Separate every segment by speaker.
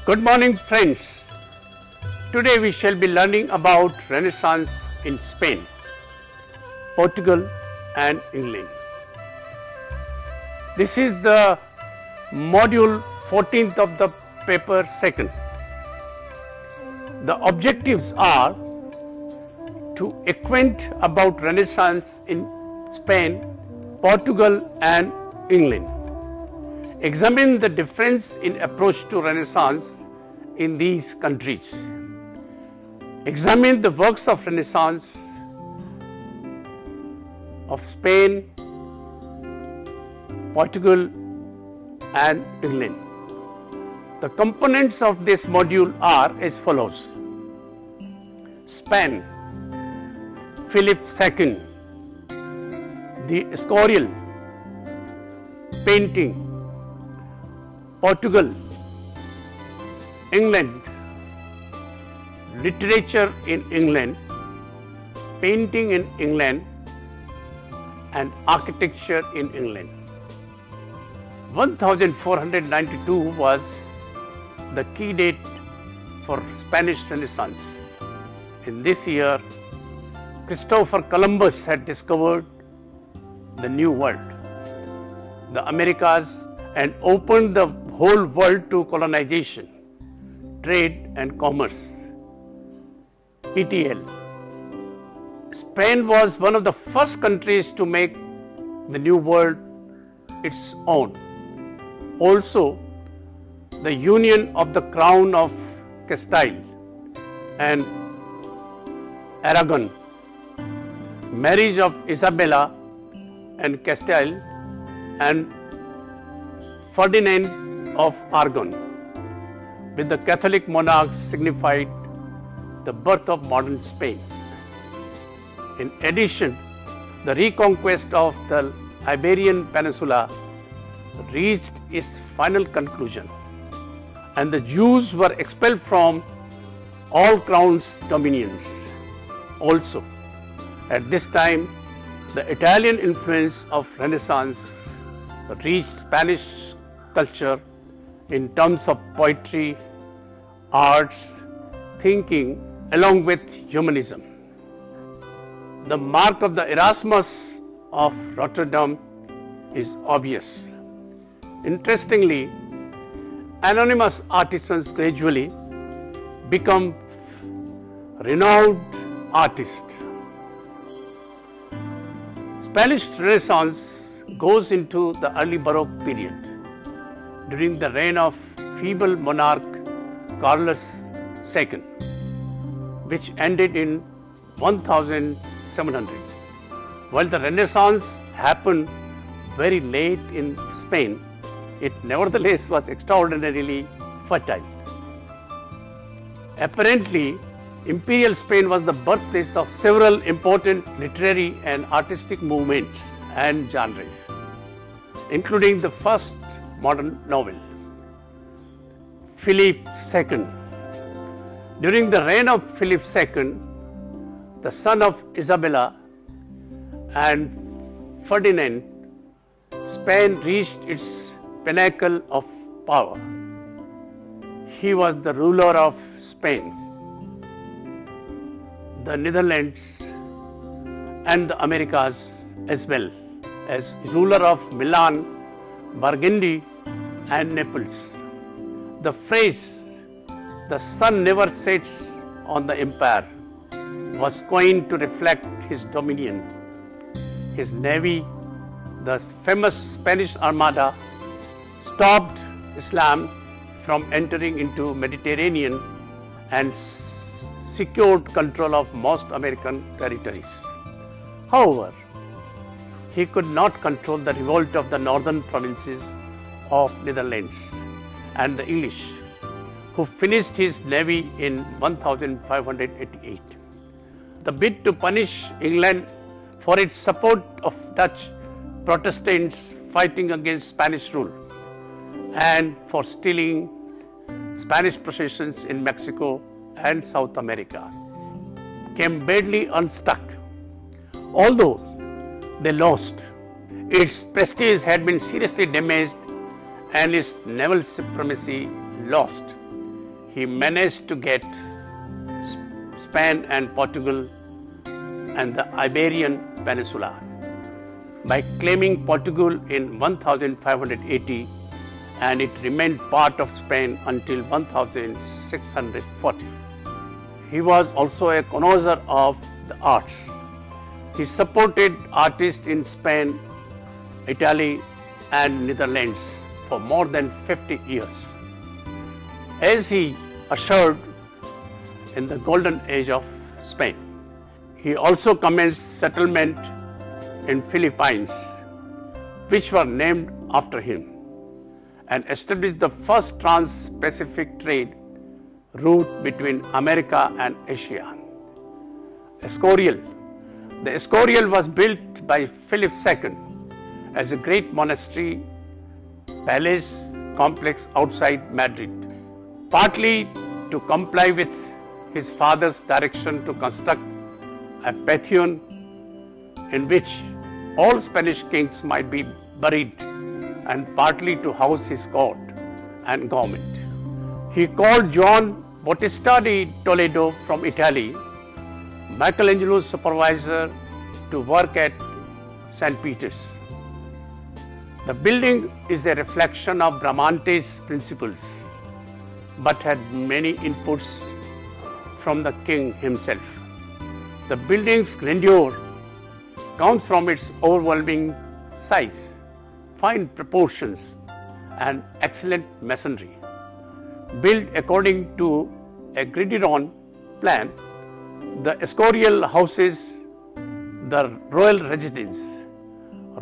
Speaker 1: Good morning, friends. Today we shall be learning about Renaissance in Spain, Portugal and England. This is the module 14th of the paper 2nd. The objectives are to acquaint about Renaissance in Spain, Portugal and England. Examine the difference in approach to Renaissance in these countries. Examine the works of Renaissance of Spain, Portugal and England. The components of this module are as follows. Spain, Philip II, the Escorial, painting. Portugal, England, literature in England, painting in England and architecture in England. 1492 was the key date for Spanish Renaissance. In this year, Christopher Columbus had discovered the New World, the Americas, and opened the whole world to colonization, trade and commerce. PTL. Spain was one of the first countries to make the New World its own. Also, the union of the crown of Castile and Aragon, marriage of Isabella and Castile and Ferdinand of Aragon with the Catholic monarchs signified the birth of modern Spain. In addition, the reconquest of the Iberian Peninsula reached its final conclusion, and the Jews were expelled from all crown's dominions. Also, at this time, the Italian influence of Renaissance reached Spanish culture in terms of poetry, arts, thinking, along with humanism. The mark of the Erasmus of Rotterdam is obvious. Interestingly, anonymous artisans gradually become renowned artists. Spanish Renaissance goes into the early Baroque period during the reign of feeble monarch Carlos II, which ended in 1700. While the Renaissance happened very late in Spain, it nevertheless was extraordinarily fertile. Apparently, Imperial Spain was the birthplace of several important literary and artistic movements and genres, including the first modern novel, Philip II. During the reign of Philip II, the son of Isabella and Ferdinand, Spain reached its pinnacle of power. He was the ruler of Spain, the Netherlands and the Americas, as well as ruler of Milan, Burgundy and Naples. The phrase, "the sun never sets on the empire," was coined to reflect his dominion. His navy, the famous Spanish Armada, stopped Islam from entering into Mediterranean and secured control of most American territories. However, he could not control the revolt of the northern provinces of Netherlands and the English, who finished his navy in 1588. The bid to punish England for its support of Dutch Protestants fighting against Spanish rule and for stealing Spanish possessions in Mexico and South America came badly unstuck. Although they lost, its prestige had been seriously damaged and its naval supremacy lost. he managed to get Spain and Portugal and the Iberian Peninsula by claiming Portugal in 1580, and it remained part of Spain until 1640. He was also a connoisseur of the arts. He supported artists in Spain, Italy and Netherlands for more than 50 years. As he ushered in the golden age of Spain, he also commenced settlement in Philippines, which were named after him, and established the first trans-Pacific trade route between America and Asia. Escorial. The Escorial was built by Philip II as a great monastery palace complex outside Madrid, partly to comply with his father's direction to construct a pantheon in which all Spanish kings might be buried, and partly to house his court and government. He called Juan Bautista di Toledo from Italy, Michelangelo's supervisor, to work at St. Peter's. The building is a reflection of Bramante's principles, but had many inputs from the king himself. The building's grandeur comes from its overwhelming size, fine proportions, and excellent masonry. Built according to a gridiron plan, the Escorial houses the royal residence,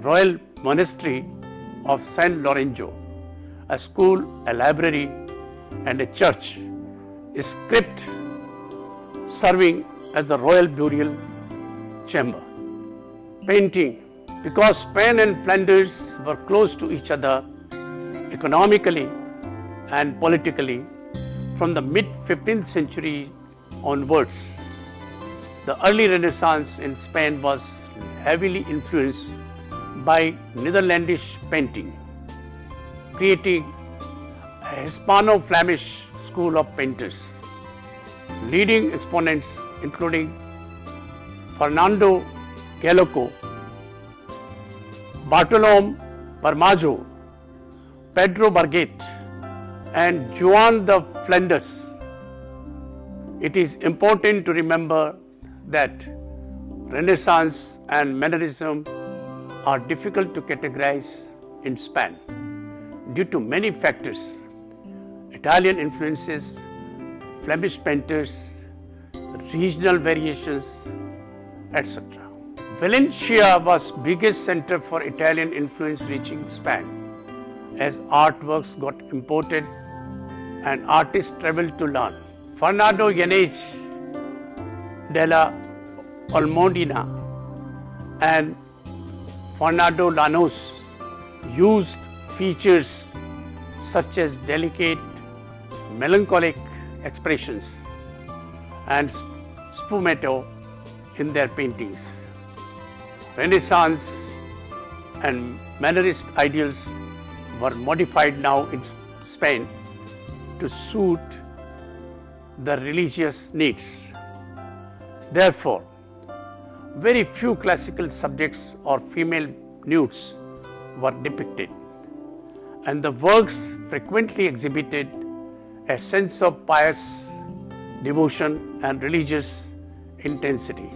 Speaker 1: royal monastery of San Lorenzo, a school, a library, and a church, a crypt serving as the royal burial chamber. Painting. Because Spain and Flanders were close to each other economically and politically from the mid-15th century onwards, the early Renaissance in Spain was heavily influenced by Netherlandish painting, creating a Hispano-Flemish school of painters. Leading exponents including Fernando Galloco, Bartolome Bermejo, Pedro Berget, and Juan de Flanders. It is important to remember that Renaissance and Mannerism are difficult to categorize in Spain due to many factors: Italian influences, Flemish painters, regional variations, etc. Valencia was biggest center for Italian influence reaching Spain, as artworks got imported and artists traveled to learn. Fernando Yanez de la Olmodina and Fernando Llanos used features such as delicate, melancholic expressions and sfumato in their paintings. Renaissance and Mannerist ideals were modified now in Spain to suit the religious needs. Therefore, very few classical subjects or female nudes were depicted, and the works frequently exhibited a sense of pious devotion and religious intensity,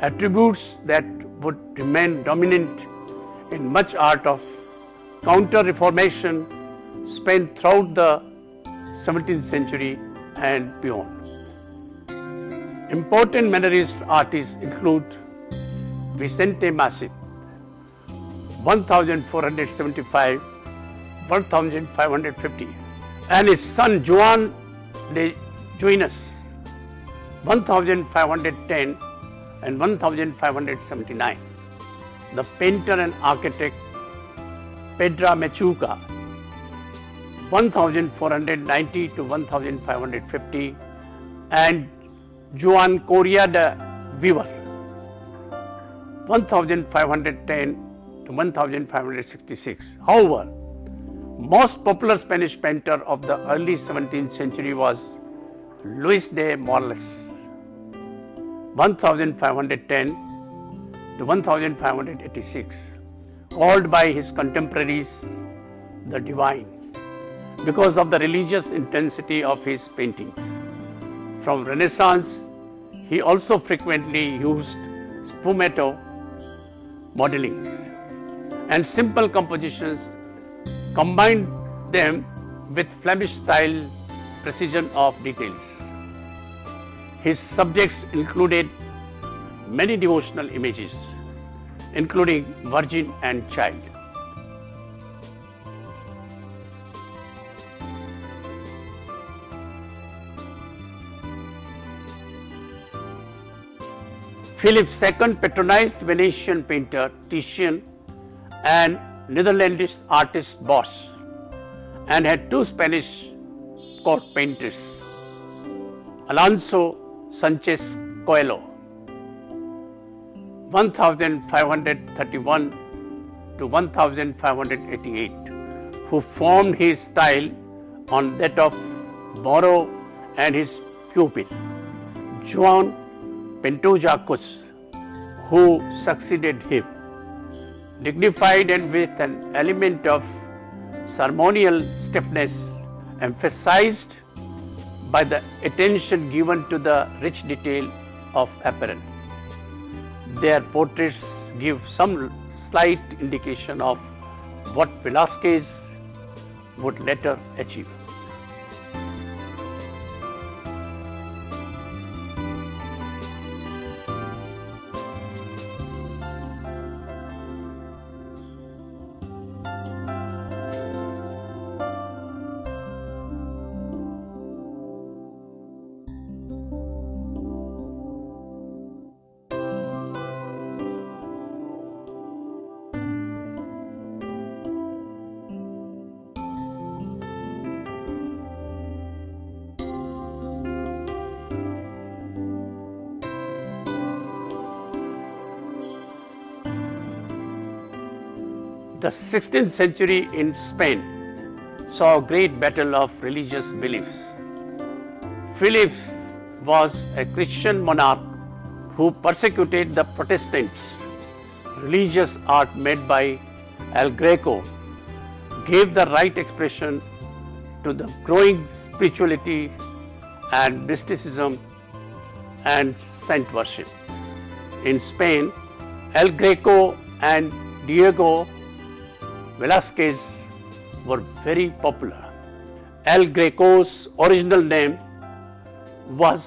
Speaker 1: attributes that would remain dominant in much art of Counter-Reformation Spain throughout the 17th century and beyond. Important Mannerist artists include Vicente Masip, 1475-1550, and his son Juan de Juinas, 1510 and 1579. The painter and architect Pedro Machuca, 1490 to 1550, and Juan Correa de Vivar, 1510 to 1566. However, Most popular Spanish painter of the early 17th century was Luis de Morales, 1510 to 1586, called by his contemporaries the Divine because of the religious intensity of his paintings. From Renaissance, he also frequently used sfumato modelings and simple compositions, combined them with Flemish style precision of details. His subjects included many devotional images, including Virgin and Child. Philip II patronized Venetian painter Titian and Netherlandish artist Bosch, and had two Spanish court painters, Alonso Sanchez Coelho, 1531 to 1588, who formed his style on that of Borrow and his pupil, Juan Pantoja Cus, who succeeded him. Dignified and with an element of ceremonial stiffness, emphasized by the attention given to the rich detail of apparel. Their portraits give some slight indication of what Velázquez would later achieve. The 16th century in Spain saw a great battle of religious beliefs. Philip was a Christian monarch who persecuted the Protestants. Religious art made by El Greco gave the right expression to the growing spirituality and mysticism and saint worship. In Spain, El Greco and Diego Velázquez were very popular. El Greco's original name was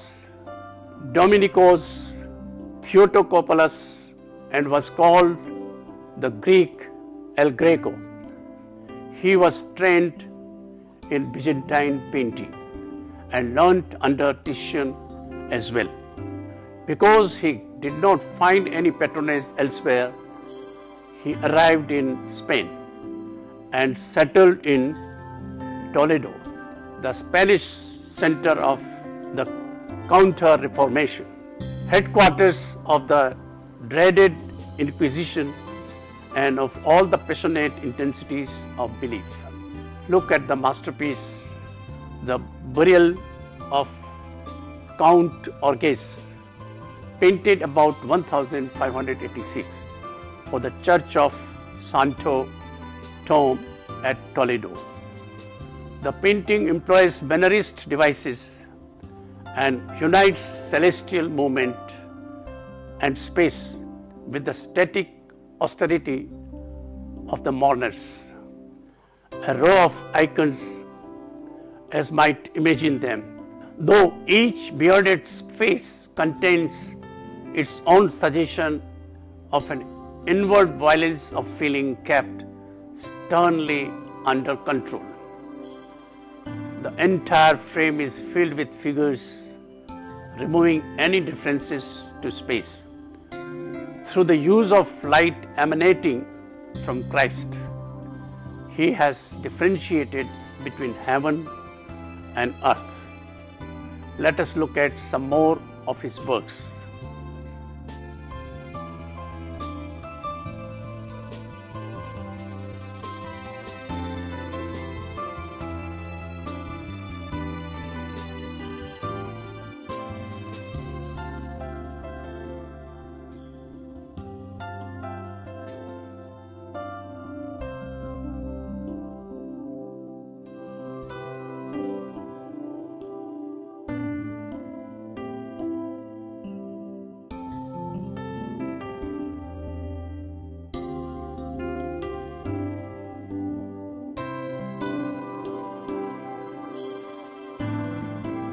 Speaker 1: Dominikos Theotokopoulos and was called the Greek El Greco. He was trained in Byzantine painting and learnt under Titian as well. Because he did not find any patronage elsewhere, he arrived in Spain and settled in Toledo, the Spanish center of the Counter-Reformation, headquarters of the dreaded Inquisition and of all the passionate intensities of belief. Look at the masterpiece, The Burial of Count Orges, painted about 1586 for the Church of Santo Tomb at Toledo. The painting employs Mannerist devices and unites celestial movement and space with the static austerity of the mourners. A row of icons, as might imagine them, though each bearded face contains its own suggestion of an inward violence of feeling kept sternly under control. The entire frame is filled with figures, removing any differences to space. Through the use of light emanating from Christ, he has differentiated between heaven and earth. Let us look at some more of his works.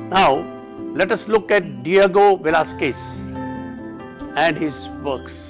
Speaker 1: Now, let us look at Diego Velázquez and his works.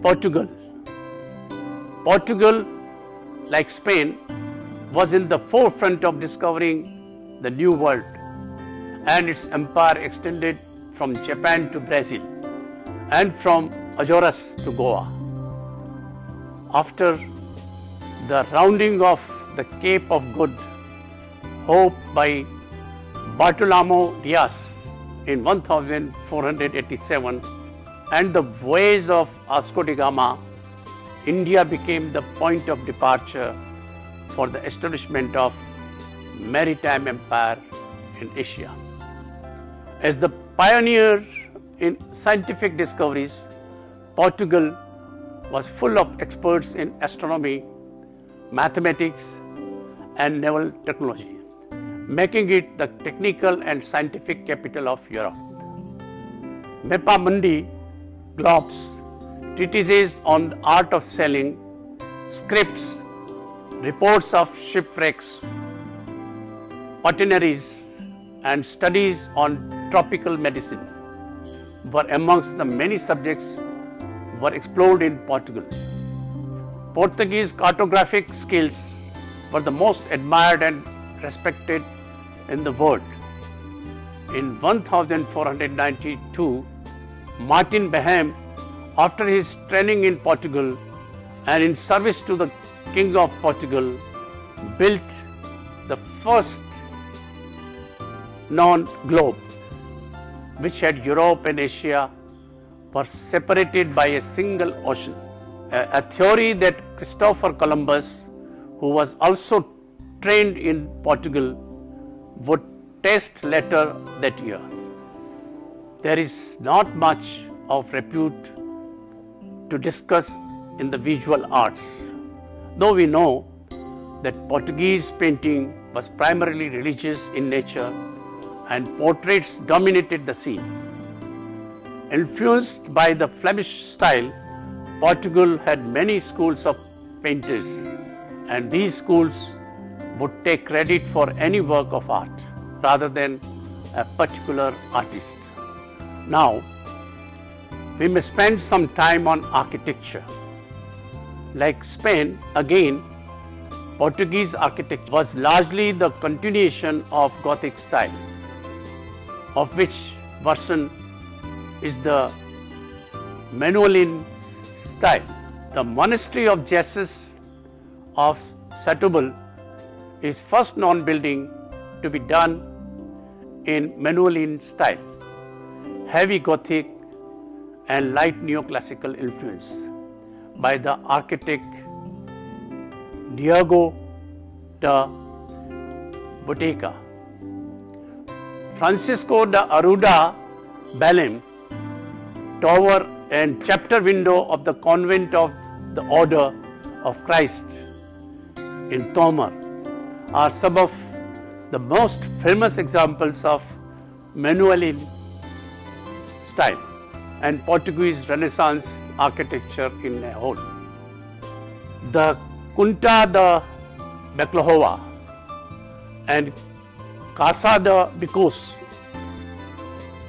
Speaker 1: Portugal. Portugal, like Spain, was in the forefront of discovering the New World, and its empire extended from Japan to Brazil and from Azores to Goa. After the rounding of the Cape of Good Hope by Bartolomeu Dias in 1487 and the voyage of Vasco da Gama, India became the point of departure for the establishment of maritime empire in Asia. As the pioneer in scientific discoveries, Portugal was full of experts in astronomy, mathematics and naval technology, making it the technical and scientific capital of Europe. Mappa Mundi globes, treatises on the art of sailing, scripts, reports of shipwrecks, quaternaries and studies on tropical medicine were amongst the many subjects were explored in Portugal. Portuguese cartographic skills were the most admired and respected in the world. In 1492, Martin Behem, after his training in Portugal and in service to the King of Portugal, built the first known globe, which had Europe and Asia were separated by a single ocean. A theory that Christopher Columbus, who was also trained in Portugal, would test later that year. There is not much of repute to discuss in the visual arts, though we know that Portuguese painting was primarily religious in nature and portraits dominated the scene. Influenced by the Flemish style, Portugal had many schools of painters, and these schools would take credit for any work of art rather than a particular artist. Now, we may spend some time on architecture. Like Spain, again, Portuguese architecture was largely the continuation of Gothic style, of which version is the Manueline style. The monastery of Jesus of Setúbal is first known building to be done in Manueline style, heavy Gothic and light neoclassical influence by the architect Diego de Boteca. Francisco de Arruda Belém tower and chapter window of the convent of the Order of Christ in Tomar are some of the most famous examples of Manueline style and Portuguese Renaissance architecture in a whole. The Quinta de Bacalhau and Casa de Bicos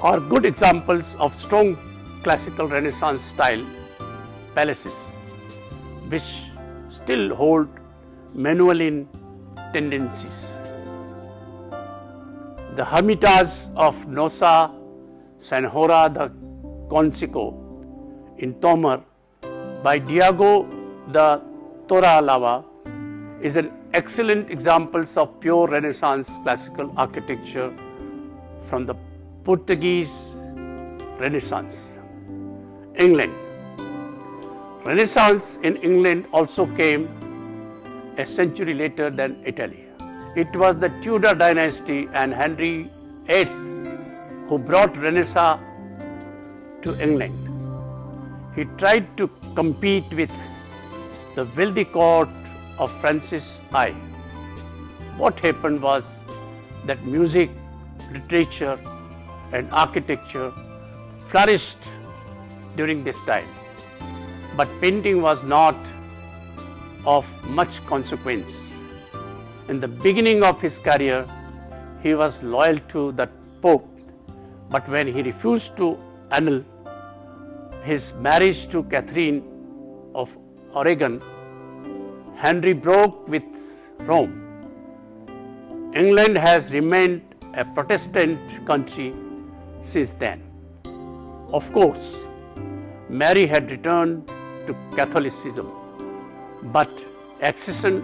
Speaker 1: are good examples of strong classical Renaissance style palaces which still hold Manueline tendencies. The Hermitage of Nossa Senhora de Consico in Tomar by Diego de Torralva is an excellent example of pure Renaissance classical architecture from the Portuguese Renaissance. England. Renaissance in England also came a century later than Italy. It was the Tudor dynasty and Henry VIII who brought Renaissance to England. He tried to compete with the wealthy court of Francis I. What happened was that music, literature and architecture flourished during this time, but painting was not of much consequence. In the beginning of his career, he was loyal to the Pope, but when he refused to annul his marriage to Catherine of Aragon, Henry broke with Rome. England has remained a Protestant country since then. Of course, Mary had returned to Catholicism, but accession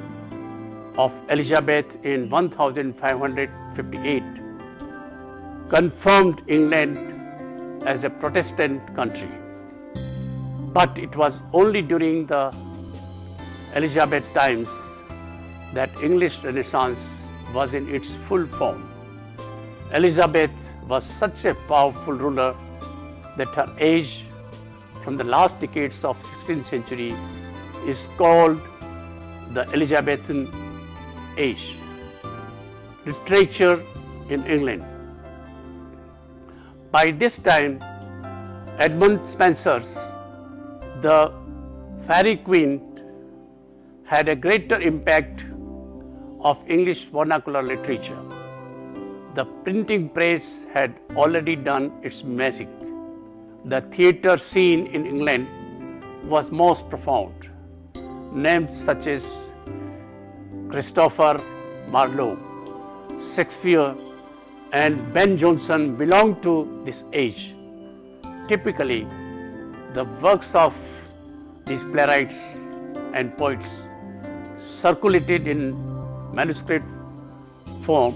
Speaker 1: of Elizabeth in 1558 confirmed England as a Protestant country. But it was only during the Elizabeth times that English Renaissance was in its full form. Elizabeth was such a powerful ruler that her age from the last decades of 16th century is called the Elizabethan age. Literature in England. By this time, Edmund Spenser's The Faerie Queene had a greater impact of English vernacular literature. The printing press had already done its magic. The theatre scene in England was most profound. Names such as Christopher Marlowe, Shakespeare and Ben Jonson belong to this age. Typically, the works of these playwrights and poets circulated in manuscript form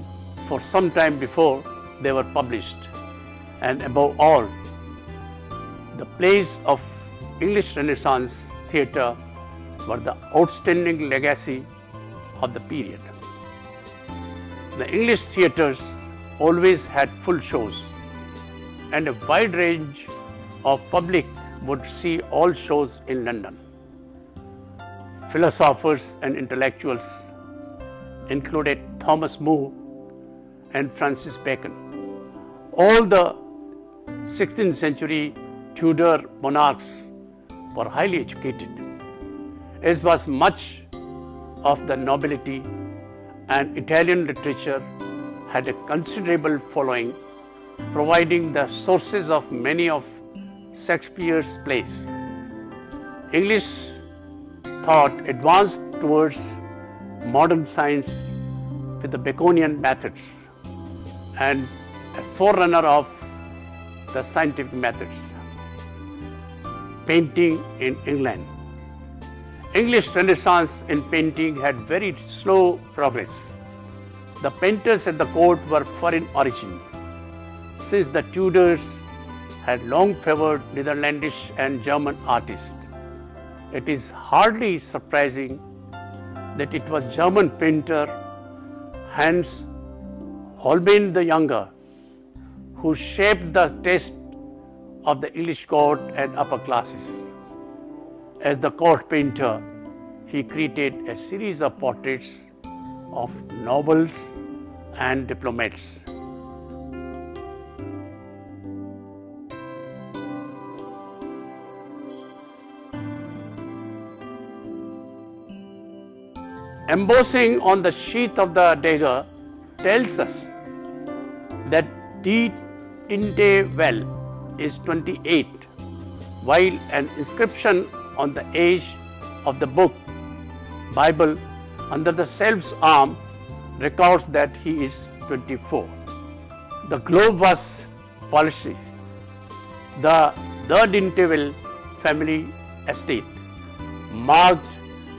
Speaker 1: for some time before they were published. And above all, the plays of English Renaissance theatre were the outstanding legacy of the period. The English theatres always had full shows, and a wide range of public would see all shows in London. Philosophers and intellectuals included Thomas More and Francis Bacon. All the 16th century Tudor monarchs were highly educated, as was much of the nobility, and Italian literature had a considerable following, providing the sources of many of Shakespeare's plays. English thought advanced towards modern science with the Baconian methods and a forerunner of the scientific methods. Painting in England. English Renaissance in painting had very slow progress. The painters at the court were foreign origin, since the Tudors had long favored Netherlandish and German artists. It is hardly surprising that it was German painter Hans Holbein the Younger who shaped the taste of the English court and upper classes. As the court painter, he created a series of portraits of nobles and diplomats. Embossing on the sheath of the dagger tells us that D. Tinte well is 28, while an inscription on the edge of the book Bible under the self's arm records that he is 24. The globe was polished. The Tinteville family estate marked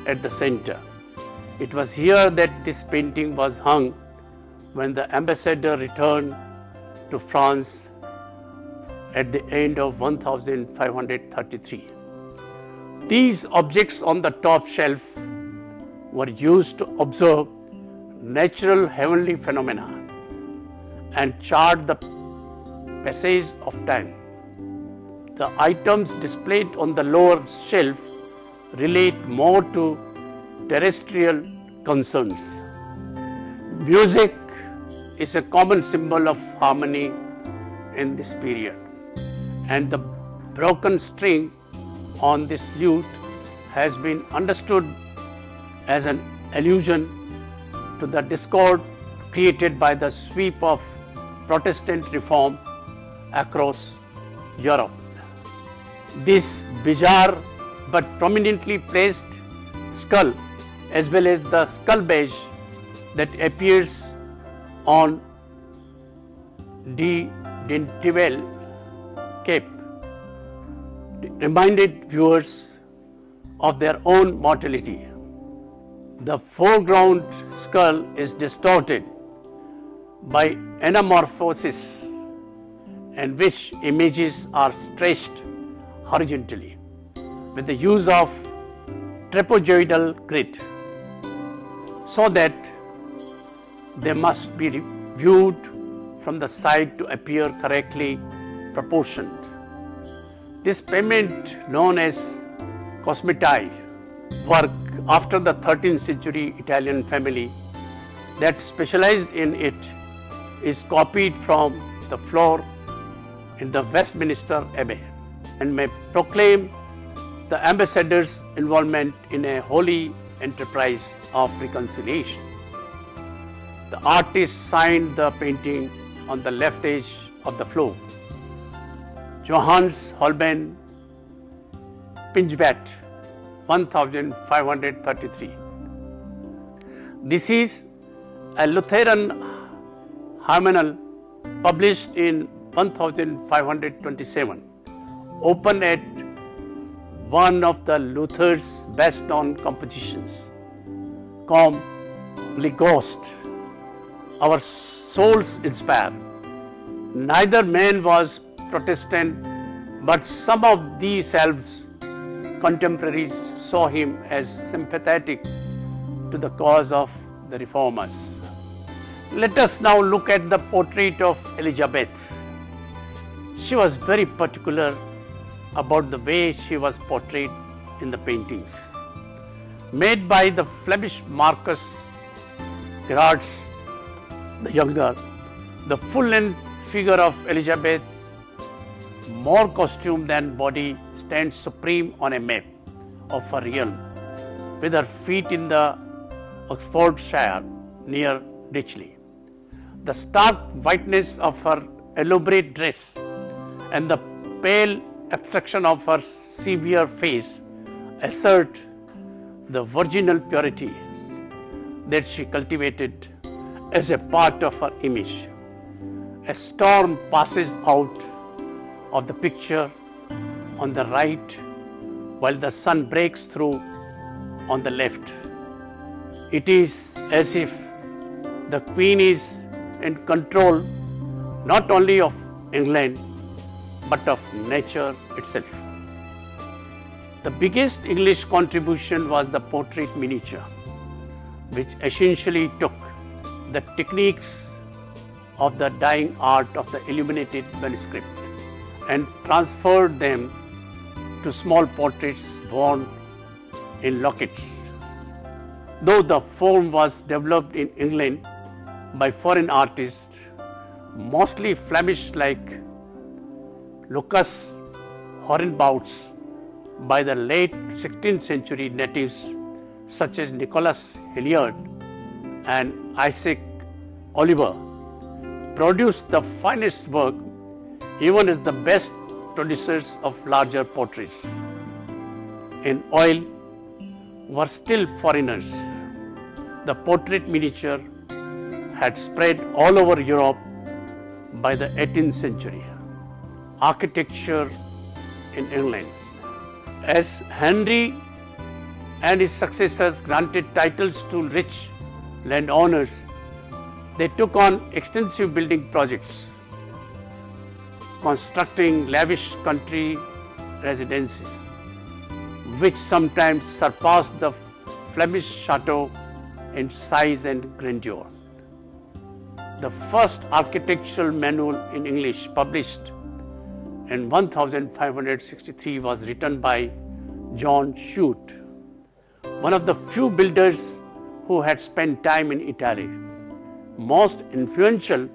Speaker 1: at the center. It was here that this painting was hung when the ambassador returned to France at the end of 1533. These objects on the top shelf were used to observe natural heavenly phenomena and chart the passage of time. The items displayed on the lower shelf relate more to terrestrial concerns. Music is a common symbol of harmony in this period, and the broken string on this lute has been understood as an allusion to the discord created by the sweep of Protestant reform across Europe. This bizarre but prominently placed skull, as well as the skull badge that appears on de Dentivelle cape, reminded viewers of their own mortality. The foreground skull is distorted by anamorphosis, in which images are stretched horizontally with the use of trapezoidal grid, so that they must be viewed from the side to appear correctly proportioned. This payment, known as cosmetai, work after the 13th century Italian family that specialized in it, is copied from the floor in the Westminster Abbey and may proclaim the ambassador's involvement in a holy enterprise of reconciliation. The artist signed the painting on the left edge of the floor. Johannes Holbein, Pinchbat, 1533. This is a Lutheran hymnal published in 1527, open at one of the Luther's best known compositions, Comme le Ghost, our souls inspire. Neither man was Protestant, but some of these elves contemporaries saw him as sympathetic to the cause of the reformers. Let us now look at the portrait of Elizabeth. She was very particular about the way she was portrayed in the paintings. Made by the Flemish Marcus Gerards the Younger, the full-length figure of Elizabeth, more costume than body, stands supreme on a map of her realm, with her feet in the Oxfordshire near Ditchley. The stark whiteness of her elaborate dress and the pale abstraction of her severe face assert the virginal purity that she cultivated as a part of her image. A storm passes out of the picture on the right, while the sun breaks through on the left. It is as if the Queen is in control not only of England but of nature itself. The biggest English contribution was the portrait miniature, which essentially took the techniques of the dying art of the illuminated manuscript and transferred them to small portraits worn in lockets. Though the form was developed in England by foreign artists, mostly Flemish like Lucas Hornbouts, by the late 16th century natives such as Nicholas Hilliard and Isaac Oliver, produced the finest work even as the best producers of larger portraits in oil were still foreigners. The portrait miniature had spread all over Europe by the 18th century. Architecture in England. As Henry and his successors granted titles to rich landowners, they took on extensive building projects, constructing lavish country residences, which sometimes surpassed the Flemish chateau in size and grandeur. The first architectural manual in English published in 1563 was written by John Shute, one of the few builders who had spent time in Italy. Most influential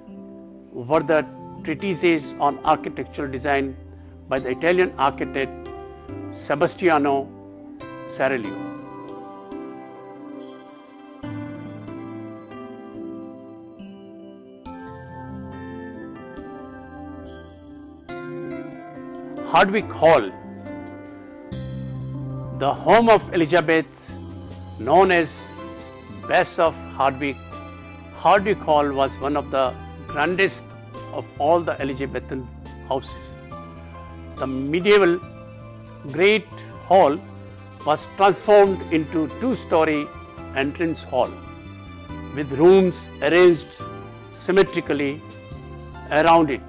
Speaker 1: were the treatises on architectural design by the Italian architect Sebastiano Serralio. Hardwick Hall, the home of Elizabeth, known as Bess of Hardwick. Hardwick Hall was one of the grandest of all the Elizabethan houses. The medieval Great Hall was transformed into two-story entrance hall with rooms arranged symmetrically around it,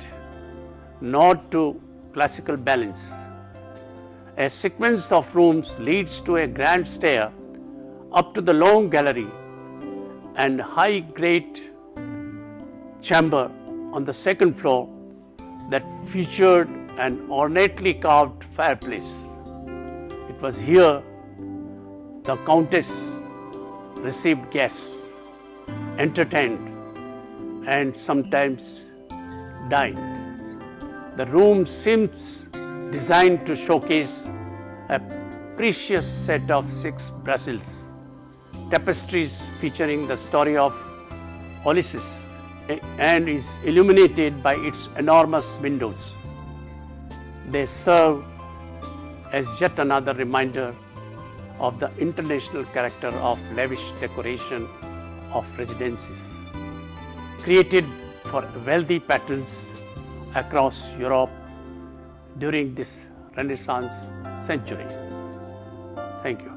Speaker 1: not to classical balance. A sequence of rooms leads to a grand stair up to the long gallery and high great chamber on the second floor that featured an ornately carved fireplace. It was here the Countess received guests, entertained, and sometimes dined. The room seems designed to showcase a precious set of 6 Brussels tapestries featuring the story of Ulysses, and is illuminated by its enormous windows. They serve as yet another reminder of the international character of lavish decoration of residences, created for wealthy patrons across Europe during this Renaissance century. Thank you.